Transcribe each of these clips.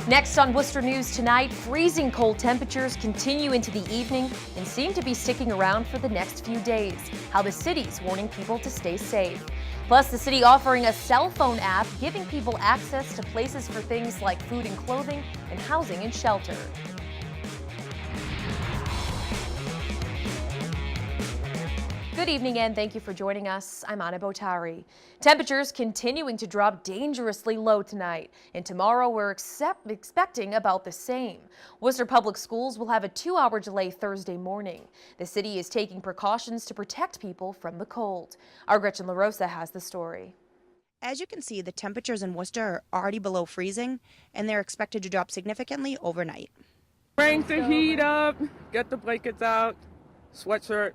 Next on Worcester News tonight, freezing cold temperatures continue into the evening and seem to be sticking around for the next few days. How the city's warning people to stay safe. Plus, the city offering a cell phone app giving people access to places for things like food and clothing and housing and shelter. Good evening and thank you for joining us. I'm Anna Botari. Temperatures continuing to drop dangerously low tonight, and tomorrow we're expecting about the same. Worcester Public Schools will have a 2-hour delay Thursday morning. The city is taking precautions to protect people from the cold. Our Gretchen LaRosa has the story. As you can see, the temperatures in Worcester are already below freezing, and they're expected to drop significantly overnight. Crank the heat up, get the blankets out, sweatshirt,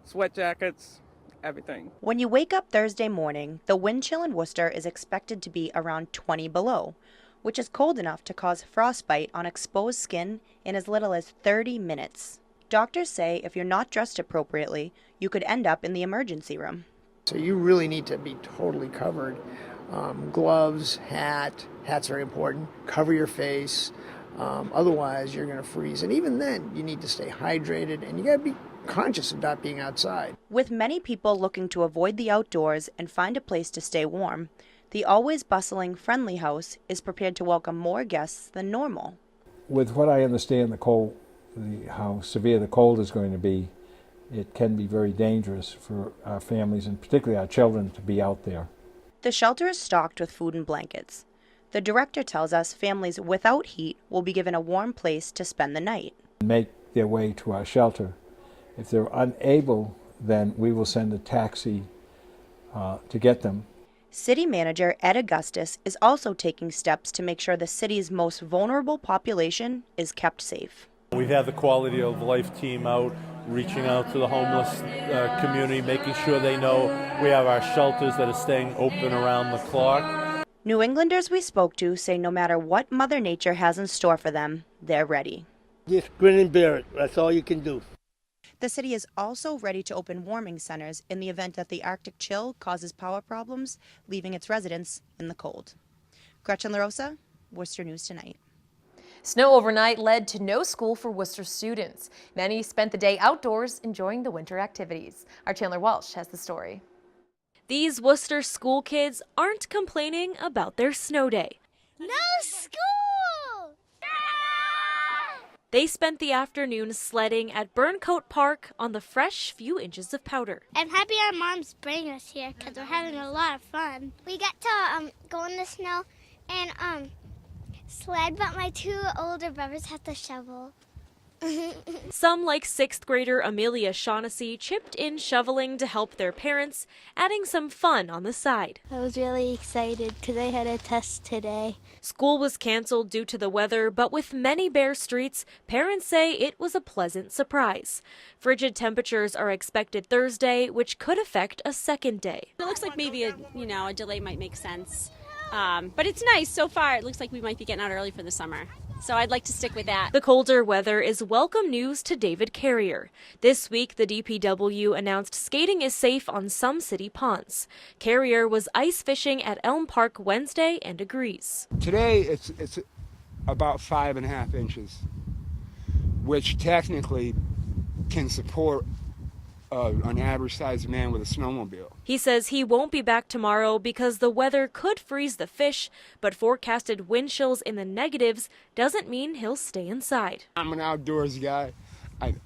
sweat jackets, everything. When you wake up Thursday morning, the wind chill in Worcester is expected to be around 20 below, which is cold enough to cause frostbite on exposed skin in as little as 30 minutes. Doctors say if you're not dressed appropriately, you could end up in the emergency room. So you really need to be totally covered. Gloves, hat's very important. Cover your face. Otherwise, you're going to freeze. And even then, you need to stay hydrated, and you got to be conscious of not being outside. With many people looking to avoid the outdoors and find a place to stay warm, the always bustling Friendly House is prepared to welcome more guests than normal. With what I understand how severe the cold is going to be, it can be very dangerous for our families and particularly our children to be out there. The shelter is stocked with food and blankets. The director tells us families without heat will be given a warm place to spend the night. Make their way to our shelter. If they're unable, then we will send a taxi to get them. City Manager Ed Augustus is also taking steps to make sure the city's most vulnerable population is kept safe. We've had the quality of life team out, reaching out to the homeless community, making sure they know we have our shelters that are staying open around the clock. New Englanders we spoke to say no matter what Mother Nature has in store for them, they're ready. Just grin and bear it. That's all you can do. The city is also ready to open warming centers in the event that the Arctic chill causes power problems, leaving its residents in the cold. Gretchen LaRosa, Worcester News Tonight. Snow overnight led to no school for Worcester students. Many spent the day outdoors enjoying the winter activities. Our Chandler Walsh has the story. These Worcester school kids aren't complaining about their snow day. No school! They spent the afternoon sledding at Burncoat Park on the fresh few inches of powder. I'm happy our moms bring us here because we're having a lot of fun. We got to go in the snow and sled, but my 2 older brothers had to shovel. Some, like 6th grader Amelia Shaughnessy, chipped in shoveling to help their parents, adding some fun on the side. I was really excited because I had a test today. School was canceled due to the weather, but with many bare streets, parents say it was a pleasant surprise. Frigid temperatures are expected Thursday, which could affect a second day. It looks like maybe a delay might make sense. But it's nice so far. It looks like we might be getting out early for the summer. So I'd like to stick with that. The colder weather is welcome news to David Carrier. This week, the DPW announced skating is safe on some city ponds. Carrier was ice fishing at Elm Park Wednesday and agrees. Today, it's about 5.5 inches, which technically can support an average-sized man with a snowmobile. He says he won't be back tomorrow because the weather could freeze the fish, but forecasted wind chills in the negatives doesn't mean he'll stay inside. I'm an outdoors guy.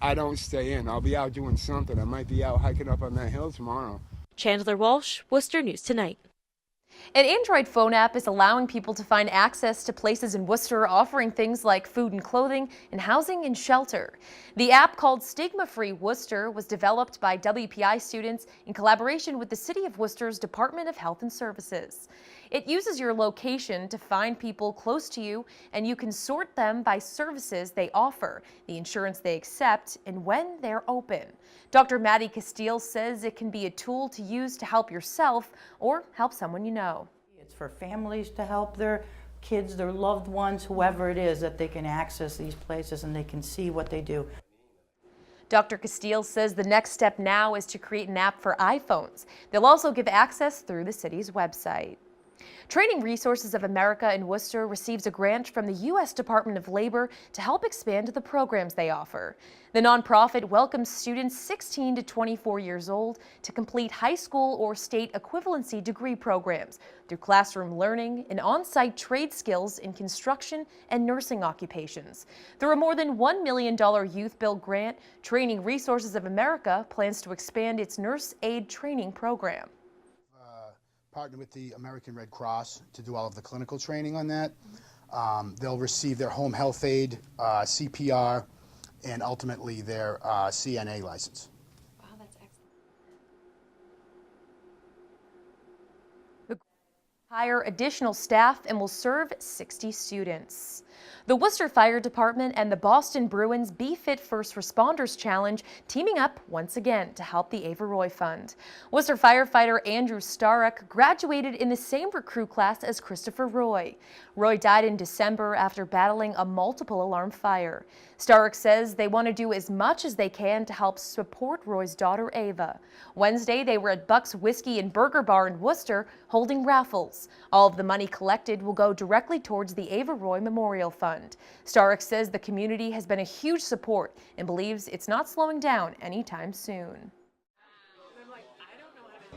I don't stay in. I'll be out doing something. I might be out hiking up on that hill tomorrow. Chandler Walsh, Worcester News Tonight. An Android phone app is allowing people to find access to places in Worcester offering things like food and clothing and housing and shelter. The app, called Stigma Free Worcester, was developed by WPI students in collaboration with the City of Worcester's Department of Health and Services. It uses your location to find people close to you, and you can sort them by services they offer, the insurance they accept, and when they're open. Dr. Maddie Castile says it can be a tool to use to help yourself or help someone you know. It's for families to help their kids, their loved ones, whoever it is, that they can access these places and they can see what they do. Dr. Castile says the next step now is to create an app for iPhones. They'll also give access through the city's website. Training Resources of America in Worcester receives a grant from the U.S. Department of Labor to help expand the programs they offer. The nonprofit welcomes students 16 to 24 years old to complete high school or state equivalency degree programs through classroom learning and on-site trade skills in construction and nursing occupations. Through a more than $1 million youth build grant, Training Resources of America plans to expand its nurse aid training program. Partner with the American Red Cross to do all of the clinical training on that. They'll receive their home health aid, CPR, and ultimately their CNA license. Wow, that's excellent. Hire additional staff and will serve 60 students. The Worcester Fire Department and the Boston Bruins Be Fit First Responders Challenge teaming up once again to help the Ava Roy Fund. Worcester firefighter Andrew Starek graduated in the same recruit class as Christopher Roy. Roy died in December after battling a multiple alarm fire. Starek says they want to do as much as they can to help support Roy's daughter Ava. Wednesday, they were at Buck's Whiskey and Burger Bar in Worcester holding raffles. All of the money collected will go directly towards the Ava Roy Memorial Fund. Starek says the community has been a huge support and believes it's not slowing down anytime soon.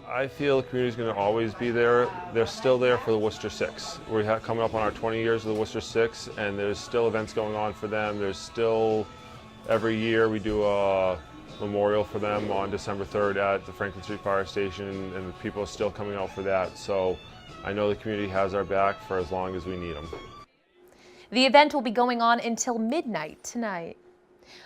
I feel the community is going to always be there. They're still there for the Worcester Six. We're coming up on our 20 years of the Worcester Six, and there's still events going on for them. There's still, every year we do a memorial for them on December 3rd at the Franklin Street Fire Station, and the people are still coming out for that. So I know the community has our back for as long as we need them. The event will be going on until midnight tonight.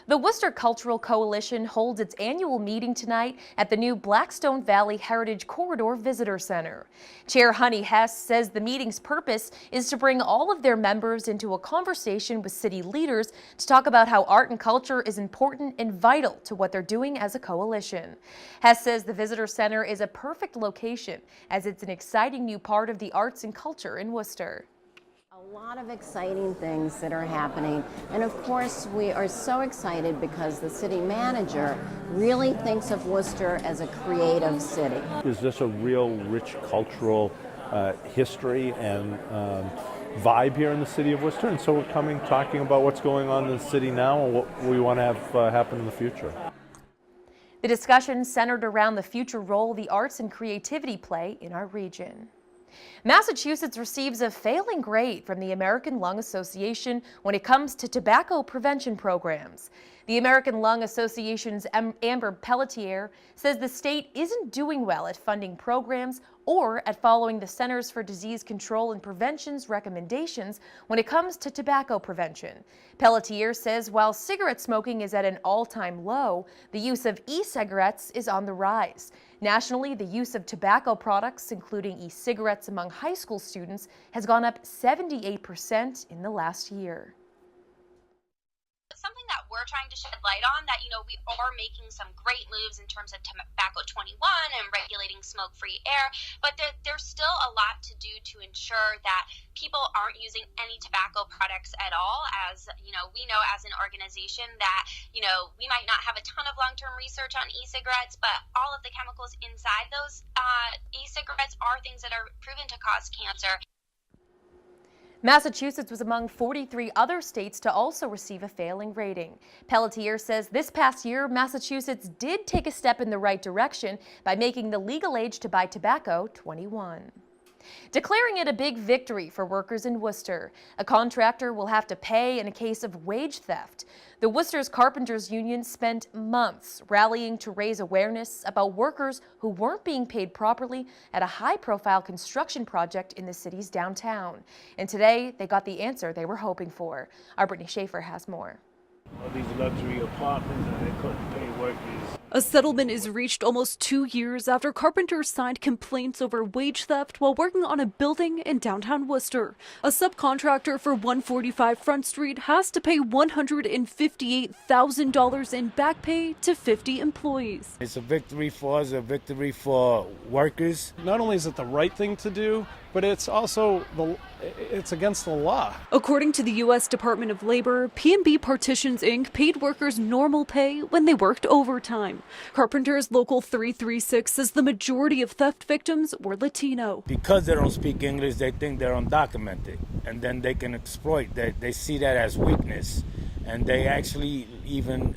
The Worcester Cultural Coalition holds its annual meeting tonight at the new Blackstone Valley Heritage Corridor Visitor Center. Chair Honey Hess says the meeting's purpose is to bring all of their members into a conversation with city leaders to talk about how art and culture is important and vital to what they're doing as a coalition. Hess says the Visitor Center is a perfect location as it's an exciting new part of the arts and culture in Worcester. A lot of exciting things that are happening, and of course we are so excited because the city manager really thinks of Worcester as a creative city. There's just a real rich cultural history and vibe here in the city of Worcester, and so we're coming talking about what's going on in the city now and what we want to have happen in the future. The discussion centered around the future role the arts and creativity play in our region. Massachusetts receives a failing grade from the American Lung Association when it comes to tobacco prevention programs. The American Lung Association's Amber Pelletier says the state isn't doing well at funding programs or at following the Centers for Disease Control and Prevention's recommendations when it comes to tobacco prevention. Pelletier says while cigarette smoking is at an all-time low, the use of e-cigarettes is on the rise. Nationally, the use of tobacco products, including e-cigarettes among high school students, has gone up 78% in the last year. Something that we're trying to shed light on, that, we are making some great moves in terms of Tobacco 21 and regulating smoke-free air, but there's still a lot to do to ensure that people aren't using any tobacco products at all. As we know as an organization that, we might not have a ton of long-term research on e-cigarettes, but all of the chemicals inside those e-cigarettes are things that are proven to cause cancer. Massachusetts was among 43 other states to also receive a failing rating. Pelletier says this past year, Massachusetts did take a step in the right direction by making the legal age to buy tobacco 21. Declaring it a big victory for workers in Worcester. A contractor will have to pay in a case of wage theft. The Worcester's Carpenters Union spent months rallying to raise awareness about workers who weren't being paid properly at a high-profile construction project in the city's downtown. And today, they got the answer they were hoping for. Our Brittany Schaefer has more. All these luxury apartments and they couldn't pay workers. A settlement is reached almost 2 years after carpenters signed complaints over wage theft while working on a building in downtown Worcester. A subcontractor for 145 Front Street has to pay $158,000 in back pay to 50 employees. It's a victory for us, a victory for workers. Not only is it the right thing to do, but it's also it's against the law. According to the U.S. Department of Labor, P&B Partitions Inc. paid workers normal pay when they worked overtime. downtown. Carpenters Local 336 says the majority of theft victims were Latino. Because they don't speak English, they think they're undocumented, and then they can exploit that. They see that as weakness, and they actually even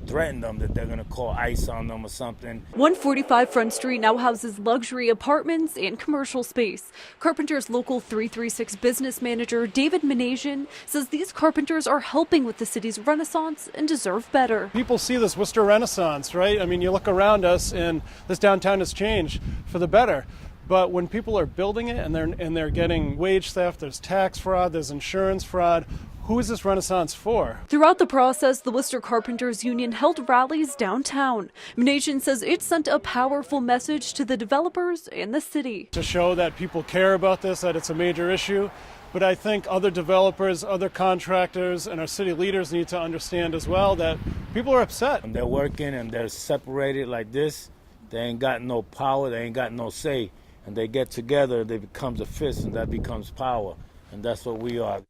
threaten them that they're going to call ICE on them or something. 145 Front Street now houses luxury apartments and commercial space. Carpenters Local 336 business manager David Minasian says these carpenters are helping with the city's renaissance and deserve better. People see this Worcester Renaissance, right? I mean, you look around us and this downtown has changed for the better. But when people are building it and they're getting wage theft, there's tax fraud, there's insurance fraud, who is this Renaissance for? Throughout the process, the Worcester Carpenters Union held rallies downtown. Minasian says it sent a powerful message to the developers and the city. To show that people care about this, that it's a major issue. But I think other developers, other contractors, and our city leaders need to understand as well that people are upset. When they're working and they're separated like this, they ain't got no power, they ain't got no say. And they get together, they becomes a fist, and that becomes power. And that's what we are.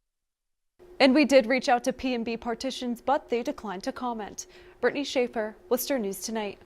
And we did reach out to P&B Partitions, but they declined to comment. Brittany Schaefer, Worcester News Tonight.